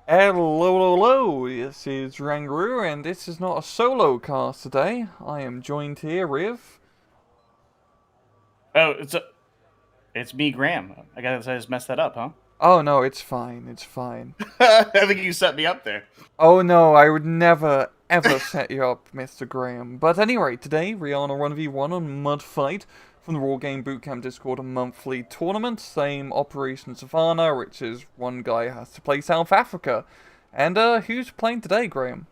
Hello, this is Rangaroo, and this is not a solo cast today. I am joined here with... Oh, it's me, Graham. I guess I just messed that up, huh? Oh no, it's fine, it's fine. I think you set me up there. Oh no, I would never, ever set you up, Mr. Graham. But anyway, today we are on a 1v1 on Mud Fight from the Wargame Bootcamp Discord, a monthly tournament. Same Operation Savannah, which is one guy has to play South Africa. And who's playing today, Graham?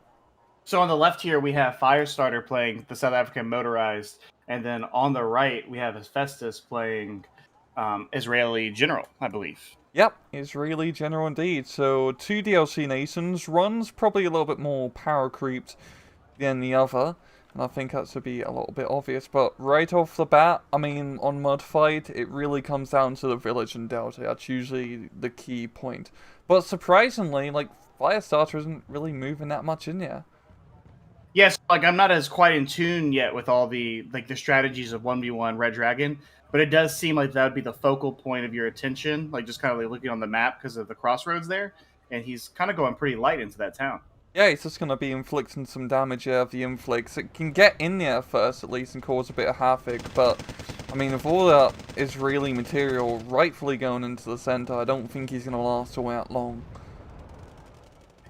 So on the left here we have Firestarter playing the South African motorized, and then on the right we have Hephaestus playing Israeli general, I believe. Yep, Israeli general indeed. So two DLC nations, one's probably a little bit more power creeped than the other, and I think that should be a little bit obvious. But right off the bat, I mean, on Mudfight, it really comes down to the village and Delta. That's usually the key point. But surprisingly, like, Firestarter isn't really moving that much in there. Yes, like I'm not as quite in tune yet with all the strategies of 1v1 Red Dragon, but it does seem like that would be the focal point of your attention, like just kind of like looking on the map because of the crossroads there, and he's kind of going pretty light into that town. Yeah, it's just going to be inflicting some damage out of the inflicts. It can get in there first, at least, and cause a bit of havoc, but, I mean, with all that Israeli material rightfully going into the center, I don't think he's going to last all that long.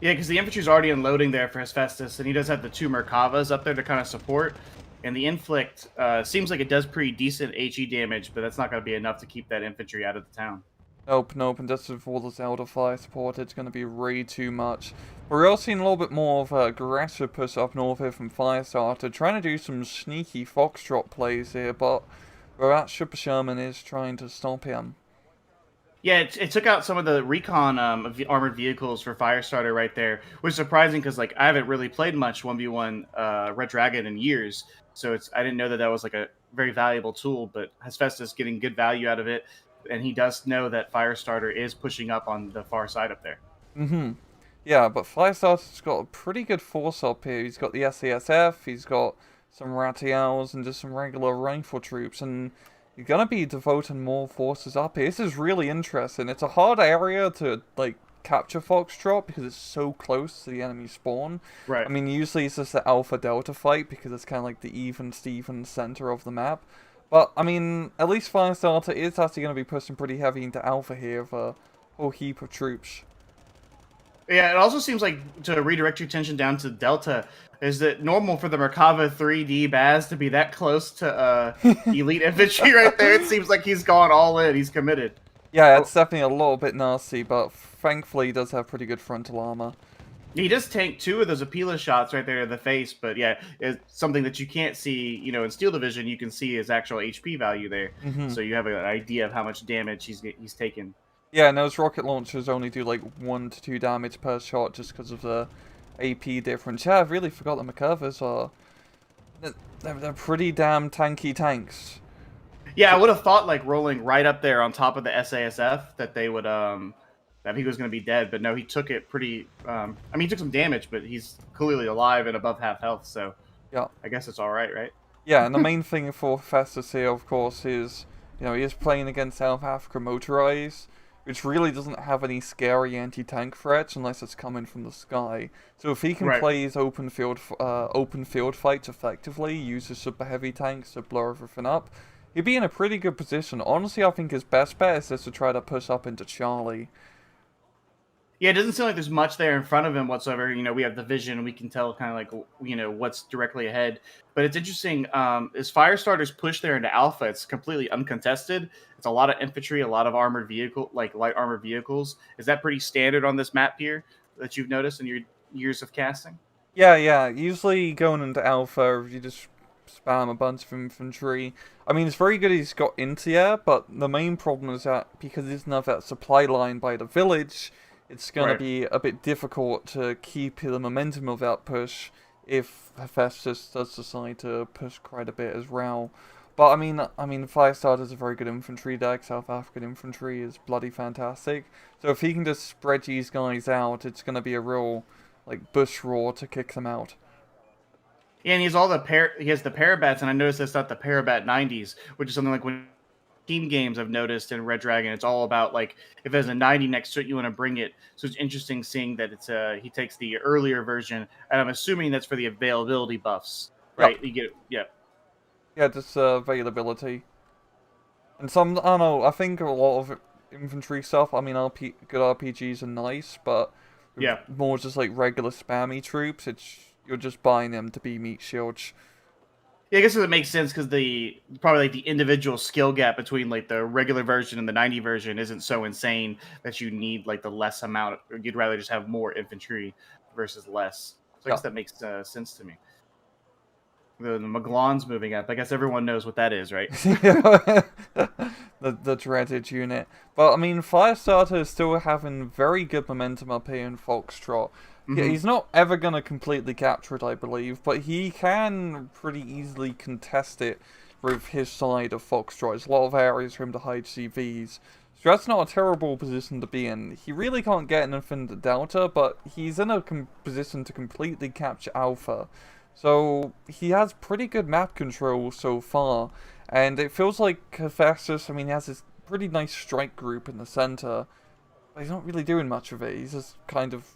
Yeah, because the infantry's already unloading there for Hephaestus, and he does have the two Merkavas up there to kind of support. And the inflict seems like it does pretty decent HE damage, but that's not going to be enough to keep that infantry out of the town. Nope, and just with all this Elder Fire support, it's going to be way too much. But we're also seeing a little bit more of aggressive push up north here from Firestarter, trying to do some sneaky foxtrot plays here, but that Super Sherman is trying to stop him. Yeah, it took out some of the recon of the armored vehicles for Firestarter right there, which is surprising because like I haven't really played much 1v1 Red Dragon in years, so I didn't know that that was like a very valuable tool. But Hephaestus getting good value out of it, and he does know that Firestarter is pushing up on the far side up there. Mm-hmm. Yeah, but Firestarter's got a pretty good force up here. He's got the SASF, he's got some Ratials, and just some regular rifle troops, and you're gonna be devoting more forces up here. This is really interesting. It's a hard area to, like, capture Foxtrot because it's so close to the enemy spawn. Right. I mean, usually it's just the Alpha-Delta fight because it's kind of like the even-Steven center of the map. But, I mean, at least Firestarter is actually going to be pushing pretty heavy into Alpha here with a whole heap of troops. Yeah, it also seems like to redirect your attention down to Delta, is it normal for the Merkava 3D Baz to be that close to elite infantry right there? It seems like he's gone all in. He's committed. Yeah, Oh, it's definitely a little bit nasty, but thankfully he does have pretty good frontal armor. he does tank two of those Apila shots right there in the face, but yeah, it's something that you can't see. In Steel Division, you can see his actual HP value there, Mm-hmm. so you have an idea of how much damage he's taken. Yeah, and those rocket launchers only do like 1 to 2 damage per shot just because of the AP difference. Yeah, I've really forgot the McCurvers are... They're pretty damn tanky tanks. Yeah, I would have thought like rolling right up there on top of the SASF that they would that he was going to be dead, but no, he took it pretty. I mean, he took some damage, but he's clearly alive and above half health, so Yeah. I guess it's all right, right? Yeah, and the main thing for Festus here, of course, is, he is playing against South Africa Motorized, which really doesn't have any scary anti-tank threats unless it's coming from the sky. So if he can Right. play his open field fights effectively, use his super heavy tanks to blow everything up, he'd be in a pretty good position. Honestly, I think his best bet is just to try to push up into Charlie. Yeah, it doesn't seem like there's much there in front of him whatsoever. We have the vision, we can tell kind of like what's directly ahead. But it's interesting. As Firestarter's push there into Alpha, it's completely uncontested. It's a lot of infantry, a lot of armored vehicle, like light armored vehicles. Is that pretty standard on this map here that you've noticed in your years of casting? Yeah. Usually going into Alpha, you just spam a bunch of infantry. I mean, it's very good he's got into there, but the main problem is that because he doesn't have that supply line by the village, it's going to Right. be a bit difficult to keep the momentum of that push if Hephaestus does decide to push quite a bit as well. But I mean, Firestarter is a very good infantry deck. South African infantry is bloody fantastic. So if he can just spread these guys out, it's going to be a real like bush roar to kick them out. Yeah, and he has the Parabats, and I noticed that's not the Parabat 90s, which is something like when team games I've noticed in Red Dragon, it's all about like if there's a 90 next to it, you want to bring it. So it's interesting seeing that it's he takes the earlier version, and I'm assuming that's for the availability buffs, Yep. right? You get Yeah, just availability. And some, I don't know, I think a lot of infantry stuff, I mean, good RPGs are nice, but with yeah. more just like regular spammy troops, you're just buying them to be meat shields. Yeah, I guess it makes sense because the probably like the individual skill gap between like the regular version and the 90 version isn't so insane that you need like the less amount. You'd rather just have more infantry versus less. So I Yeah. guess that makes sense to me. The Maglon's moving up. I guess everyone knows what that is, right? the dreaded unit. But I mean, Firestarter is still having very good momentum up here in Foxtrot. Yeah, Mm-hmm. he's not ever going to completely capture it, I believe, but he can pretty easily contest it with his side of Foxtrot. There's a lot of areas for him to hide CVs. So that's not a terrible position to be in. He really can't get anything into Delta, but he's in a position to completely capture Alpha. So he has pretty good map control so far, and it feels like Hephaestus, I mean, he has this pretty nice strike group in the center, but he's not really doing much of it. He's just kind of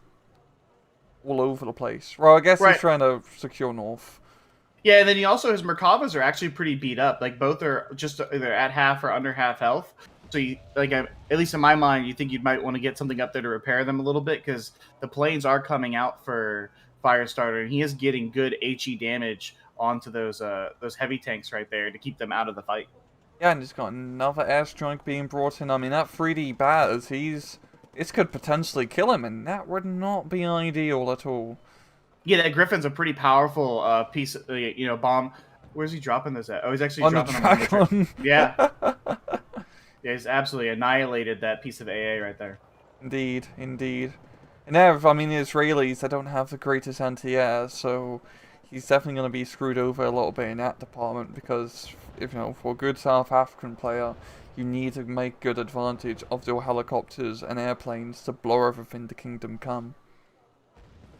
all over the place. Well, I guess he's Right. trying to secure North. Yeah, and then he also his Merkavas are actually pretty beat up. Like both are just either at half or under half health. So you like at least in my mind, you think you might want to get something up there to repair them a little bit because the planes are coming out for Firestarter, and he is getting good HE damage onto those heavy tanks right there to keep them out of the fight. Yeah, and he's got another airstrike being brought in. I mean, that 3D batters, this could potentially kill him, and that would not be ideal at all. Yeah, that Griffin's a pretty powerful piece, bomb. Where's he dropping this at? Oh, he's actually On the dropping them on the Dragon. Yeah. Yeah, he's absolutely annihilated that piece of AA right there. Indeed, indeed. And I mean, the Israelis, they don't have the greatest anti-air, so he's definitely going to be screwed over a little bit in that department because, for a good South African player, you need to make good advantage of your helicopters and airplanes to blow everything to Kingdom Come.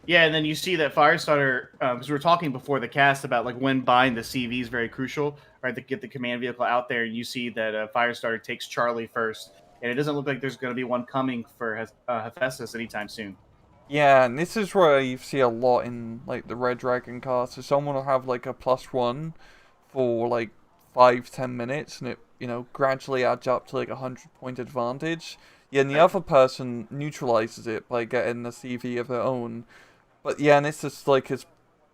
Yeah, and then you see that Firestarter, because we were talking before the cast about like when buying the CV is very crucial, right? To get the command vehicle out there, and you see that Firestarter takes Charlie first, and it doesn't look like there's going to be one coming for Hephaestus anytime soon. Yeah, and this is where you see a lot in like the Red Dragon cast. So someone will have like a +1 for like 5-10 minutes, and it gradually adds up to like 100-point advantage. Yeah, and the other person neutralizes it by getting a CV of their own. But yeah, and it's just like this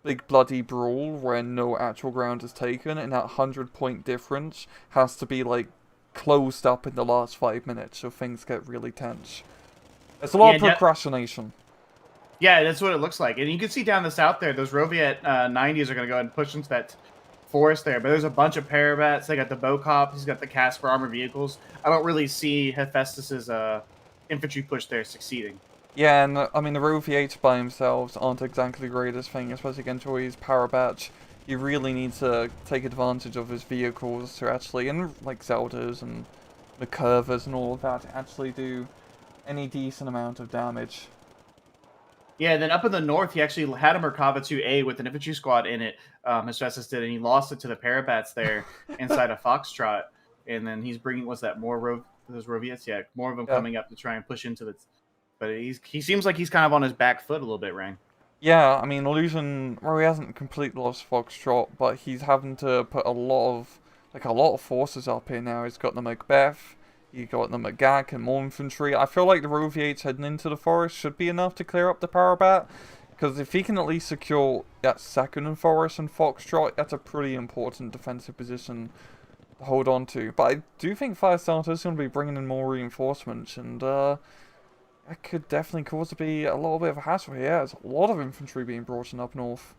big bloody brawl where no actual ground is taken, and that 100-point difference has to be like closed up in the last 5 minutes, so things get really tense. There's a lot of procrastination. Yeah, that's what it looks like. And you can see down the south there, those Roviet 90s are going to go ahead and push into that forest there. But there's a bunch of Parabats. They got the Bocop. He's got the Casper armored vehicles. I don't really see Hephaestus's infantry push there succeeding. Yeah, and I mean, the Roviates by themselves aren't exactly the greatest thing, especially against all these Parabats. You really need to take advantage of his vehicles to actually, and like Zeldas and the Curvers and all of that, to actually do any decent amount of damage. Yeah, and then up in the north, he actually had a Merkava 2A with an infantry squad in it, Hephaestus did, and he lost it to the Parabats there inside of Foxtrot. And then he's bringing, those Roviets? Yeah, more of them coming up to try and push into the... But he seems like he's kind of on his back foot a little bit, Rang. Yeah, I mean, he hasn't completely lost Foxtrot, but he's having to put a lot of forces up here now. He's got the Macbeth, you got the Magak and more infantry. I feel like the Roviates heading into the forest should be enough to clear up the Parabat, because if he can at least secure that second forest and Foxtrot, that's a pretty important defensive position to hold on to. But I do think Firestarter is going to be bringing in more reinforcements, and that could definitely cause to be a little bit of a hassle here. There's a lot of infantry being brought in up north.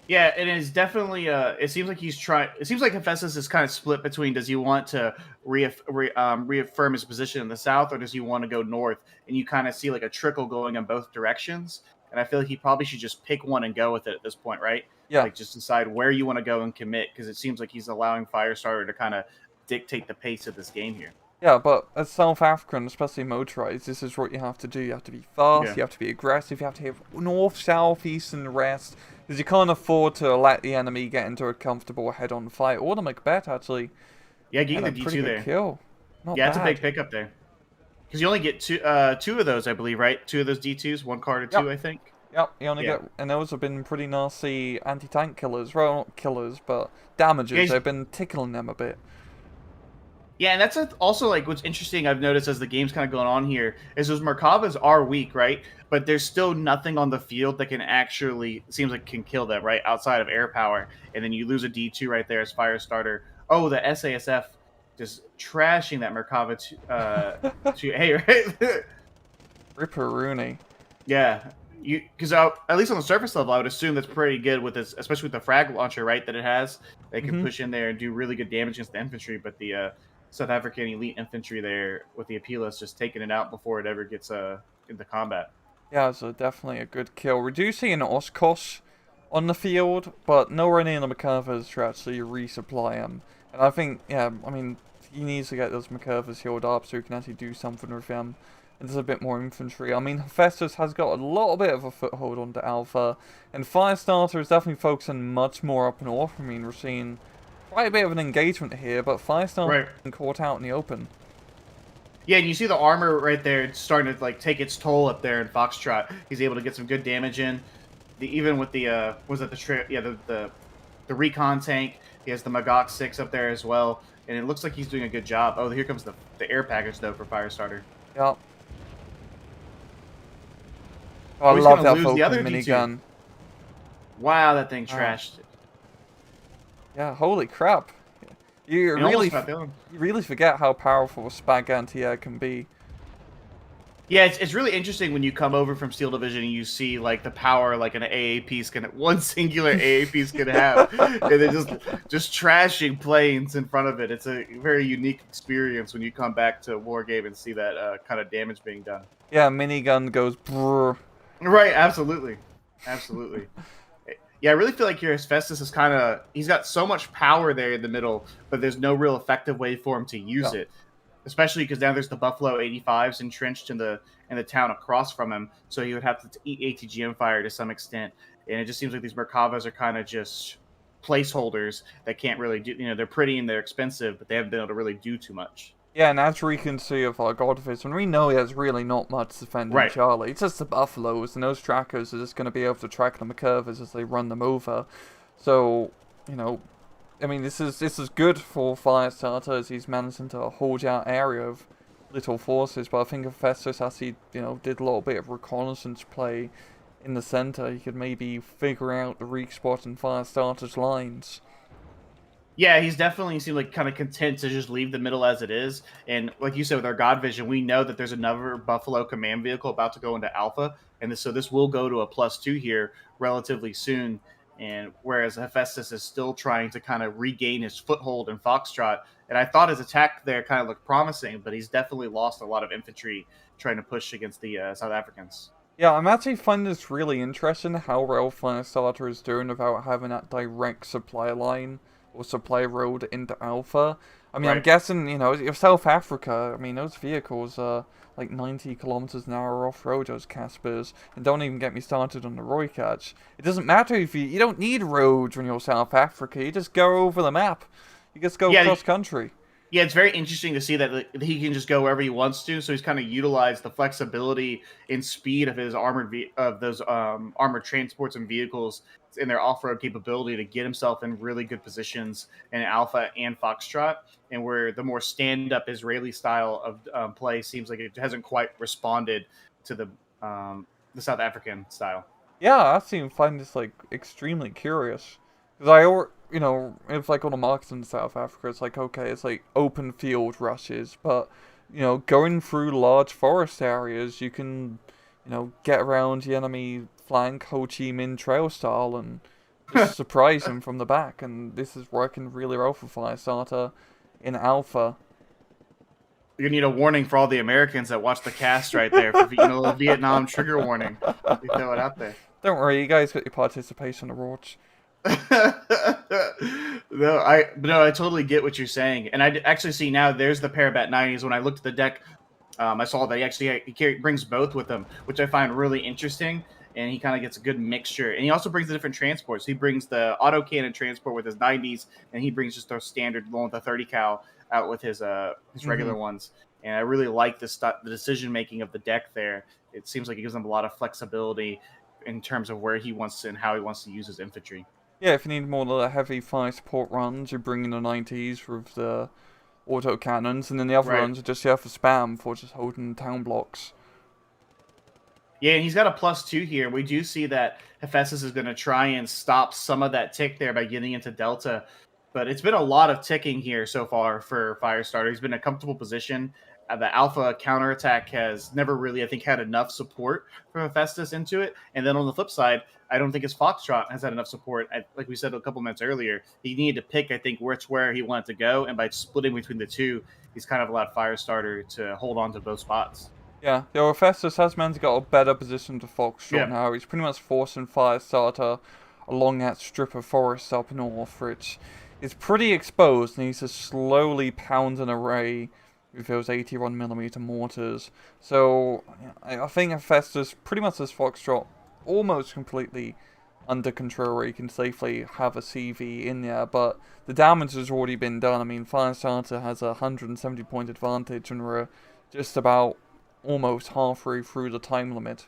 Yeah, and it's definitely. It seems like he's trying. It seems like Hephaestus is kind of split between: does he want to reaffirm his position in the south, or does he want to go north? And you kind of see like a trickle going in both directions. And I feel like he probably should just pick one and go with it at this point, right? Yeah. Like just decide where you want to go and commit, because it seems like he's allowing Firestarter to kind of dictate the pace of this game here. Yeah, but as South African, especially motorized, this is what you have to do. You have to be fast, you have to be aggressive, you have to hit north, south, east, and the rest. Because you can't afford to let the enemy get into a comfortable head-on fight. Or the Macbeth, actually. Yeah, getting And the a pretty D2 good there. kill. Not Yeah, that's a big bad. pickup there. Because you only get two of those, I believe, right? Two of those D2s, one card or Yep. two, I think. Yep, you only Yeah. get, and those have been pretty nasty anti-tank killers. Well, not killers, but Yeah, damages. They've been tickling them a bit. yeah, and that's also like what's interesting I've noticed as the game's kind of going on here is those Merkavas are weak, right? But there's still nothing on the field that can actually seems like can kill them, right? Outside of air power. And then you lose a D2 right there as Firestarter. Oh, the SASF just trashing that Merkava to hey, right? Ripperoonie. Yeah, you because at least on the surface level, I would assume that's pretty good with this, especially with the frag launcher, right? That it has, they can Hmm. push in there and do really good damage against the infantry. But the South African elite infantry there with the Appealist just taking it out before it ever gets into combat. Yeah, so definitely a good kill. Reducing an Oskos on the field, but nowhere near the McCurvers to actually resupply him. And I think, yeah, I mean, he needs to get those McCurvers healed up so he can actually do something with them. And there's a bit more infantry. I mean, Hephaestus has got a little bit of a foothold onto Alpha, and Firestarter is definitely focusing much more up north. I mean, we're seeing quite a bit of an engagement here, but Firestarter Right. is caught out in the open. Yeah, and you see the armor right there it's starting to like take its toll up there in Foxtrot. He's able to get some good damage in. Even with the was it the recon tank? He has the Magok 6 up there as well, and it looks like he's doing a good job. Oh, here comes the air package though for Firestarter. Yep. Oh, Oh, I he's love gonna that lose the other Vulcan D2. minigun. Wow, that thing Wow. trashed. Yeah, holy crap. You And really, almost got the other one. you really forget how powerful a Spag anti-air can be. Yeah, it's really interesting when you come over from Steel Division and you see like the power like an AA piece can one singular AA piece can have, and they're just trashing planes in front of it. It's a very unique experience when you come back to Wargame and see that kind of damage being done. Yeah, minigun goes brrr. Right, absolutely, absolutely. Yeah, I really feel like your Hephaestus is kind of he's got so much power there in the middle, but there's no real effective way for him to use Yeah. it. Especially because now there's the Buffalo 85s entrenched in the town across from him, so he would have to eat ATGM fire to some extent. And it just seems like these Merkavas are kind of just placeholders that can't really do. You know, they're pretty and they're expensive, but they haven't been able to really do too much. Yeah, and as we can see of our Godfist, and we know he has really not much defending Right. Charlie. It's just the Buffaloes, and those trackers are just going to be able to track the McCurvers as they run them over. So, you know, I mean, this is good for Firestarter as he's managing to hold out area of little forces, but I think if Festus actually, did a little bit of reconnaissance play in the center, he could maybe figure out the weak spot in Firestarter's lines. Yeah, he's definitely seemed like kind of content to just leave the middle as it is. And like you said, with our God Vision, we know that there's another Buffalo command vehicle about to go into Alpha, and so this will go to a +2 here relatively soon. And whereas Hephaestus is still trying to kind of regain his foothold in Foxtrot, and I thought his attack there kind of looked promising, but he's definitely lost a lot of infantry trying to push against the South Africans. Yeah, I'm actually finding this really interesting how well Firestarter is doing without having that direct supply line or supply road into Alpha. I mean, I'm Right. guessing, if South Africa, I mean, those vehicles are like 90 kilometers an hour off-road, those Caspers, and don't even get me started on the Roycatch. It doesn't matter if you don't need roads when you're South Africa, you just go over the map. You just go Yeah, cross-country. Yeah, it's very interesting to see that he can just go wherever he wants to. So he's kind of utilized the flexibility and speed of his of those armored transports and vehicles in their off-road capability to get himself in really good positions in Alpha and Foxtrot, and where the more stand-up Israeli style of play seems like it hasn't quite responded to the South African style. Yeah, I actually find this like extremely curious because it's like on the markets in South Africa, it's like okay, it's like open field rushes, but going through large forest areas, you can get around the enemy flank Ho Chi Minh Trail style and just surprise him from the back, and this is working really well for Firestarter in Alpha. You need a warning for all the Americans that watch the cast right there. For, a little Vietnam trigger warning. We throw it out there. Don't worry, you guys got your participation awards. No, I totally get what you're saying, and I actually see now. There's the Parabat 90s. When I looked at the deck, I saw that he brings both with him, which I find really interesting. And he kind of gets a good mixture, and he also brings the different transports. He brings the autocannon transport with his 90s, and he brings just a standard one with a 30 cal out with his regular ones. And I really like the decision making of the deck there. It seems like it gives him a lot of flexibility in terms of where he wants to and how he wants to use his infantry. Yeah, if you need more of the heavy fire support runs, you bring in the 90s with the auto cannons, and then the other runs are just for spam for just holding town blocks. Yeah, and he's got a +2 here. We do see that Hephaestus is going to try and stop some of that tick there by getting into Delta. But it's been a lot of ticking here so far for Firestarter. He's been in a comfortable position. The Alpha counterattack has never really, I think, had enough support from Hephaestus into it. And then on the flip side, I don't think his Foxtrot has had enough support. Like we said a couple minutes earlier, he needed to pick, I think, where he wanted to go. And by splitting between the two, he's kind of allowed Firestarter to hold on to both spots. Yeah, the Hephaestus has meant to got a better position to Foxtrot now. He's pretty much forcing Firestarter along that strip of forest up north, which is pretty exposed, and he's just slowly pounding an array with those 81mm mortars. So I think Hephaestus pretty much has Foxtrot almost completely under control, where you can safely have a CV in there, but the damage has already been done. I mean, Firestarter has a 170 point advantage, and we're just about almost halfway through the time limit.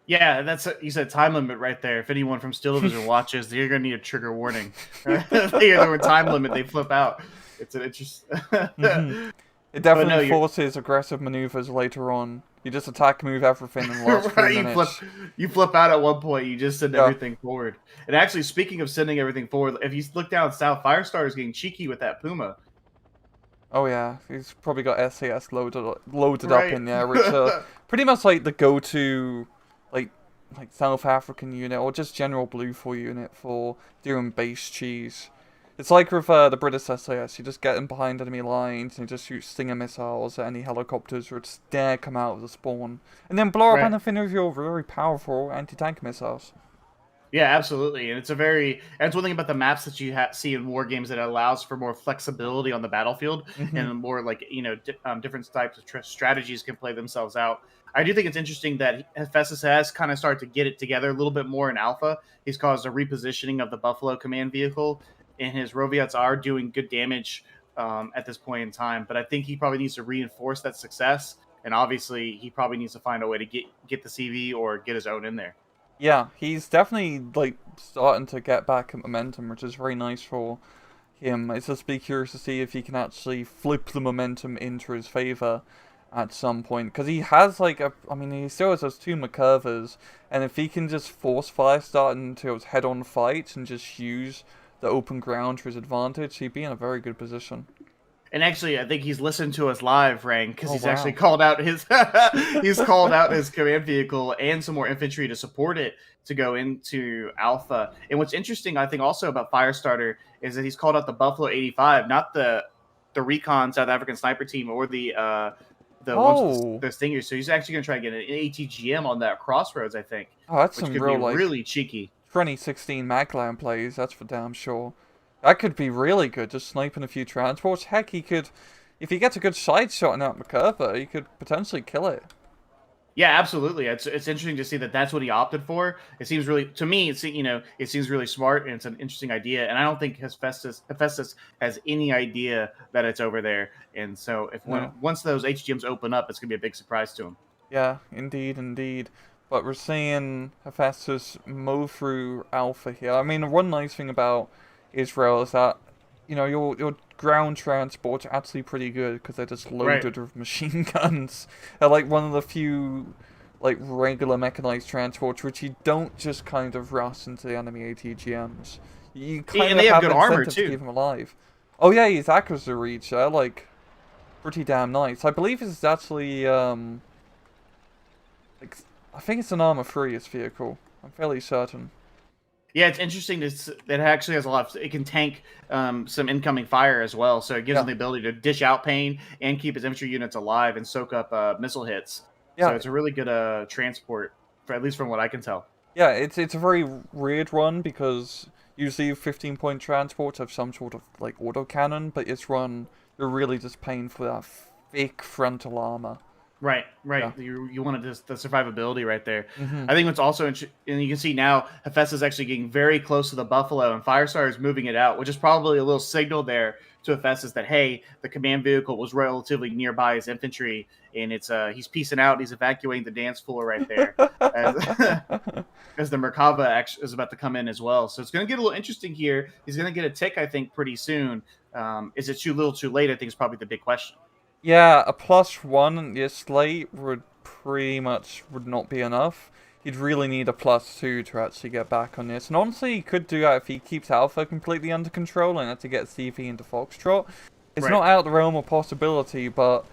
Yeah, you said time limit right there. If anyone from Steel Division watches, you're gonna need a trigger warning. They hear the word time limit, they flip out. It's an interest. It definitely forces aggressive maneuvers later on. You just attack, move everything, and last 3 minutes. You flip out at one point. You just send everything forward. And actually, speaking of sending everything forward, if you look down south, Firestarter is getting cheeky with that Puma. Oh yeah, he's probably got SAS loaded up in there, which pretty much like the go-to like South African unit, or just general blue for unit for doing base cheese. It's like with the British SAS, you just get in behind enemy lines and you just shoot Stinger missiles at any helicopters which dare come out of the spawn, and then blow up anything with your very powerful anti-tank missiles. Yeah, absolutely, and it's one thing about the maps that you see in war games that allows for more flexibility on the battlefield and more different types of strategies can play themselves out. I do think it's interesting that Hephaestus has kind of started to get it together a little bit more in Alpha. He's caused a repositioning of the Buffalo command vehicle, and his Roviats are doing good damage at this point in time. But I think he probably needs to reinforce that success, and obviously he probably needs to find a way to get the CV or get his own in there. Yeah, he's definitely starting to get back at momentum, which is very nice for him. It's just be curious to see if he can actually flip the momentum into his favor at some point, because he has he still has those 2 McCurvers, and if he can just force Firestarter into his head-on fight and just use the open ground to his advantage, he'd be in a very good position. And actually, I think he's listened to us live, Rang, because he's actually called out his command vehicle and some more infantry to support it to go into Alpha. And what's interesting, I think, also about Firestarter is that he's called out the Buffalo 85, not the Recon South African sniper team or the Stingers. So he's actually going to try and get an ATGM on that Crossroads, I think. Oh, that's which some could real be really cheeky. 2016 Magland plays, that's for damn sure. That could be really good, just sniping a few transports. Heck, he could, if he gets a good side shot in that McCurver, he could potentially kill it. Yeah, absolutely. It's interesting to see that that's what he opted for. It seems really, to me, it seems really smart, and it's an interesting idea. And I don't think Hephaestus has any idea that it's over there. And so once those HGMs open up, it's gonna be a big surprise to him. Yeah, indeed. But we're seeing Hephaestus move through Alpha here. I mean, one nice thing about Israel is that, your ground transports are actually pretty good because they're just loaded with machine guns. They're like one of the few regular mechanized transports which you don't just kind of rush into the enemy ATGMs. You kind of have good armor too to keep them alive. Oh yeah, his accuracy reach, they're pretty damn nice. I believe this is actually I think it's an armor 3 vehicle. I'm fairly certain. Yeah, it's interesting that it actually has a lot. It can tank some incoming fire as well, so it gives him the ability to dish out pain and keep his infantry units alive and soak up missile hits. Yeah, so it's a really good transport, at least from what I can tell. Yeah, it's a very weird one because usually 15-point transports have some sort of autocannon, but it's one you're really just paying for that thick frontal armor. Right. Yeah. You wanted the survivability right there. I think what's also and you can see now Hephaestus is actually getting very close to the Buffalo, and Firestarter is moving it out, which is probably a little signal there to Hephaestus that, hey, the command vehicle was relatively nearby his infantry, and it's he's peacing out. He's evacuating the dance floor right there as, as the Merkava actually is about to come in as well. So it's going to get a little interesting here. He's going to get a tick, I think, pretty soon. Is it too little, too late? I think is probably the big question. Yeah, a +1 in your slate would not be enough. He'd really need a +2 to actually get back on this. And honestly, he could do that if he keeps Alpha completely under control and had to get CV into Foxtrot. It's not out of the realm of possibility, but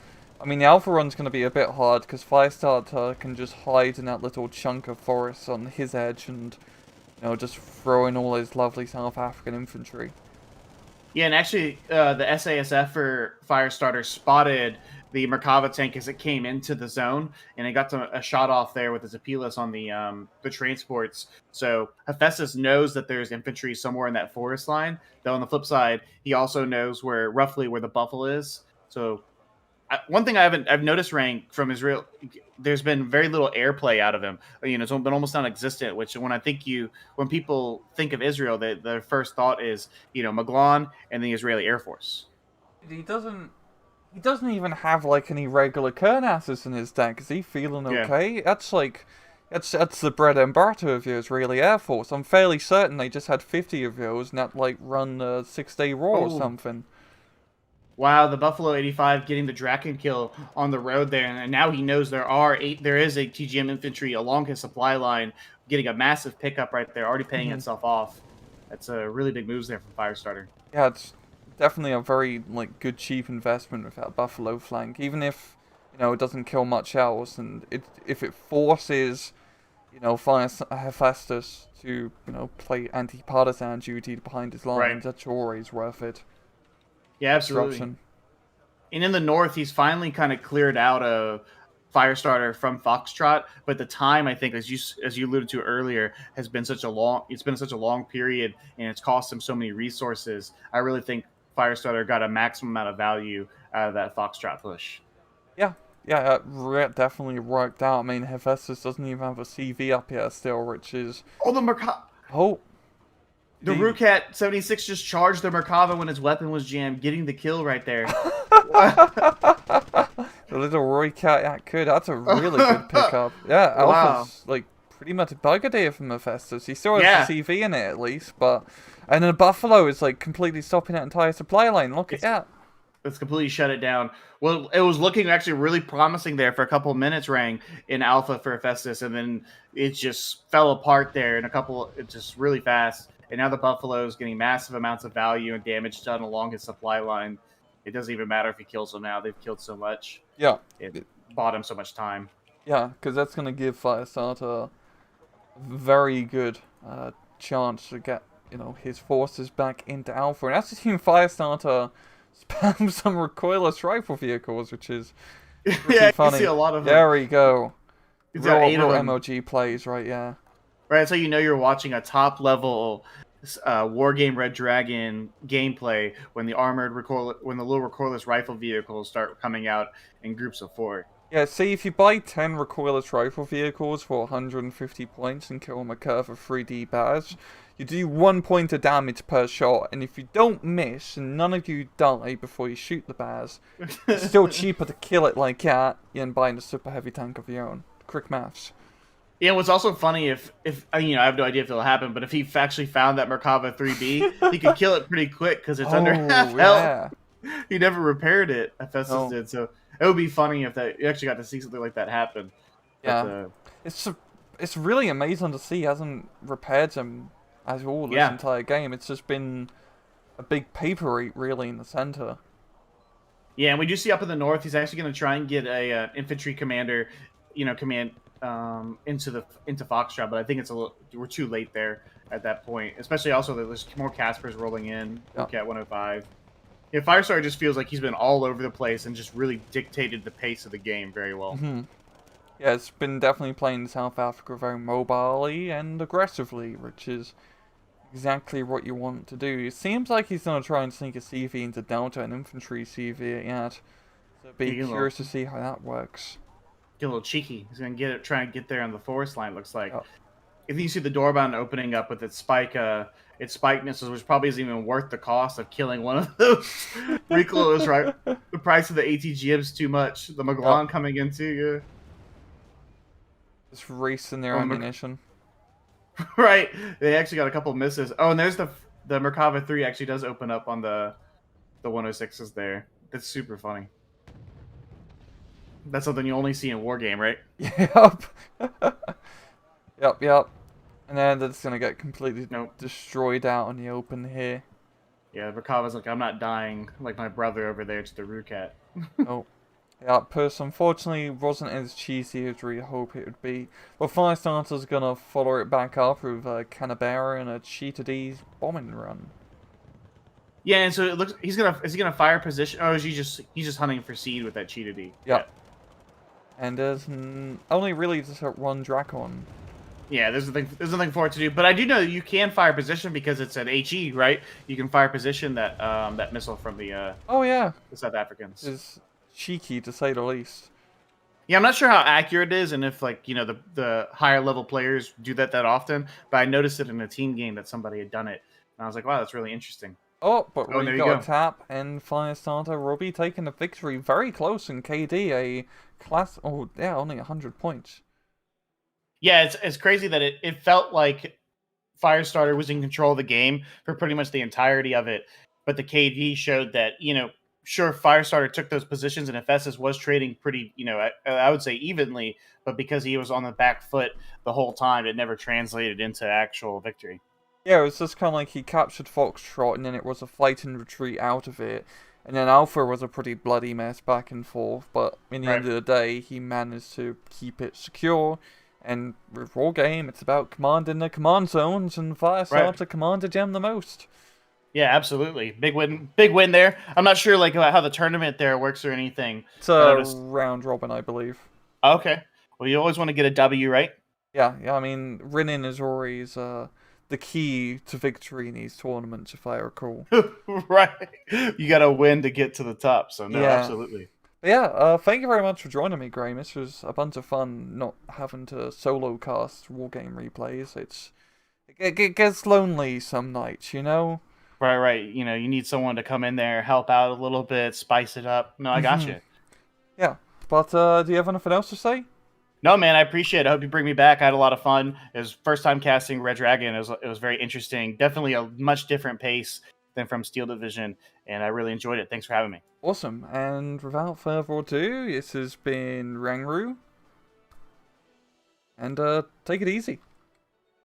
I mean, the Alpha run's going to be a bit hard because Firestarter can just hide in that little chunk of forest on his edge and, just throw in all his lovely South African infantry. Yeah, and actually, the SASF for Firestarter spotted the Merkava tank as it came into the zone, and it got a shot off there with his Appealus on the transports. So Hephaestus knows that there's infantry somewhere in that forest line. Though on the flip side, he also knows roughly where the buffalo is. So one thing I've noticed, Rank, from Israel, there's been very little airplay out of him. It's been almost non-existent. Which when people think of Israel, their first thought is Maglon and the Israeli Air Force. He doesn't even have like any regular Kernasses in his deck. Is he feeling okay? Yeah. That's the bread and butter of your Israeli Air Force. I'm fairly certain they just had 50 of those and that like run a 6-day war or something. Wow, the Buffalo 85 getting the Draken kill on the road there, and now he knows there is a TGM infantry along his supply line, getting a massive pickup right there, already paying itself off. That's a really big moves there from Firestarter. Yeah, it's definitely a very good cheap investment with that Buffalo flank, even if it doesn't kill much else, and if it forces Hephaestus to play anti-partisan duty behind his lines, that's always worth it. Yeah, absolutely. And in the north, he's finally kind of cleared out a Firestarter from Foxtrot, but the time, I think, as you alluded to earlier, has been such a long period, and it's cost him so many resources. I really think Firestarter got a maximum amount of value out of that Foxtrot push. Yeah, it definitely worked out. I mean, Hephaestus doesn't even have a CV up here still, which is... Oh, the Merkava... The Rukat 76 just charged the Merkava when his weapon was jammed, getting the kill right there. The little Rukat, that's a really good pickup. Yeah, Alpha's pretty much buggered here from Hephaestus. He still has the CV in it at least, but... And then Buffalo is completely stopping that entire supply line. Look at that. It's completely shut it down. Well, it was looking actually really promising there for a couple of minutes, Rang, in Alpha for Hephaestus, and then it just fell apart there it's just really fast. And now the Buffalo is getting massive amounts of value and damage done along his supply line. It doesn't even matter if he kills them now. They've killed so much. Yeah. It bought him so much time. Yeah, because that's going to give Firestarter a very good chance to get, his forces back into Alpha. And that's assuming Firestarter spam some recoilless rifle vehicles, which is pretty funny. You see a lot of them. There we go. Real MLG plays, right, yeah. Right, so you're watching a top-level Wargame Red Dragon gameplay when the little recoilless rifle vehicles start coming out in groups of 4. Yeah, see, if you buy 10 recoilless rifle vehicles for 150 points and kill them a curve of 3D bars, you do 1 point of damage per shot, and if you don't miss and none of you die before you shoot the bars, it's still cheaper to kill it like that than buying a super heavy tank of your own. Quick maths. Yeah, what's also funny if I have no idea if it'll happen, but if he actually found that Merkava 3B, he could kill it pretty quick because it's under half health. He never repaired it. Hephaestus did, so it would be funny if you actually got to see something like that happen. Yeah, but, it's really amazing to see. He hasn't repaired him at all this entire game. It's just been a big paper eat really in the center. Yeah, and we do see up in the north, he's actually going to try and get a infantry commander, command. Into Foxtrot, but I think we're too late there at that point. Especially also that there's more Caspers rolling in. At 105. Yeah, Firestarter just feels like he's been all over the place and just really dictated the pace of the game very well. Yeah, it's been definitely playing South Africa very mobilely and aggressively, which is exactly what you want to do. It seems like he's going to try and sneak a CV into Delta, an infantry CV yet. So be curious to see how that works. Get a little cheeky. He's gonna try and get there on the forest line. Looks like. if you see the doorbound opening up with its spike missiles, which probably isn't even worth the cost of killing one of those recoils, right? The price of the ATGM is too much. The Magellan coming in too, yeah. Just racing their ammunition. Right. They actually got a couple misses. Oh, and there's the Merkava 3 actually does open up on the 106s there. That's super funny. That's something you only see in Wargame, right? Yep. Yep. And then it's going to get completely destroyed out in the open here. Yeah, Merkava's like, I'm not dying like my brother over there to the Rukat. Oh. Yeah, unfortunately wasn't as cheesy as we hope it would be. But Firestarter's going to follow it back up with a Canberra and a Cheetah D's bombing run. Yeah, and so it looks is he gonna fire position? Oh, is he's just hunting for seed with that Cheetah D. Yep. Yeah. And there's only really just one Dracon. Yeah, there's nothing for it to do. But I do know you can fire position because it's an HE, right? You can fire position that that missile from the the South Africans. It's cheeky to say the least. Yeah, I'm not sure how accurate it is, and if the higher level players do that often. But I noticed it in a team game that somebody had done it, and I was like, wow, that's really interesting. Oh, but we got a tap, and Firestarter will be taking the victory very close in KD, a class. Oh, yeah, only 100 points. Yeah, it's crazy that it felt like Firestarter was in control of the game for pretty much the entirety of it, but the KD showed that, sure, Firestarter took those positions, and Hephaestus was trading pretty, I would say evenly, but because he was on the back foot the whole time, it never translated into actual victory. Yeah, it was just kind of like he captured Foxtrot, and then it was a fight and retreat out of it. And then Alpha was a pretty bloody mess back and forth, but in the end of the day, he managed to keep it secure. And with Wargame, it's about commanding the command zones, and Firestarter commanded them the most. Yeah, absolutely. Big win there. I'm not sure how the tournament there works or anything. It's a round robin, I believe. Okay. Well, you always want to get a W, right? Yeah. I mean, winning is always the key to victory in these tournaments, if I recall. Right. You got to win to get to the top. So no, absolutely. But yeah. Thank you very much for joining me, Graham. This was a bunch of fun. Not having to solo cast Wargame replays. It gets lonely some nights, Right. You need someone to come in there, help out a little bit, spice it up. No, I got you. Yeah. But do you have anything else to say? No, man, I appreciate it. I hope you bring me back. I had a lot of fun. It was first time casting Red Dragon. It was very interesting. Definitely a much different pace than from Steel Division, and I really enjoyed it. Thanks for having me. Awesome. And without further ado, this has been Rangru. And take it easy.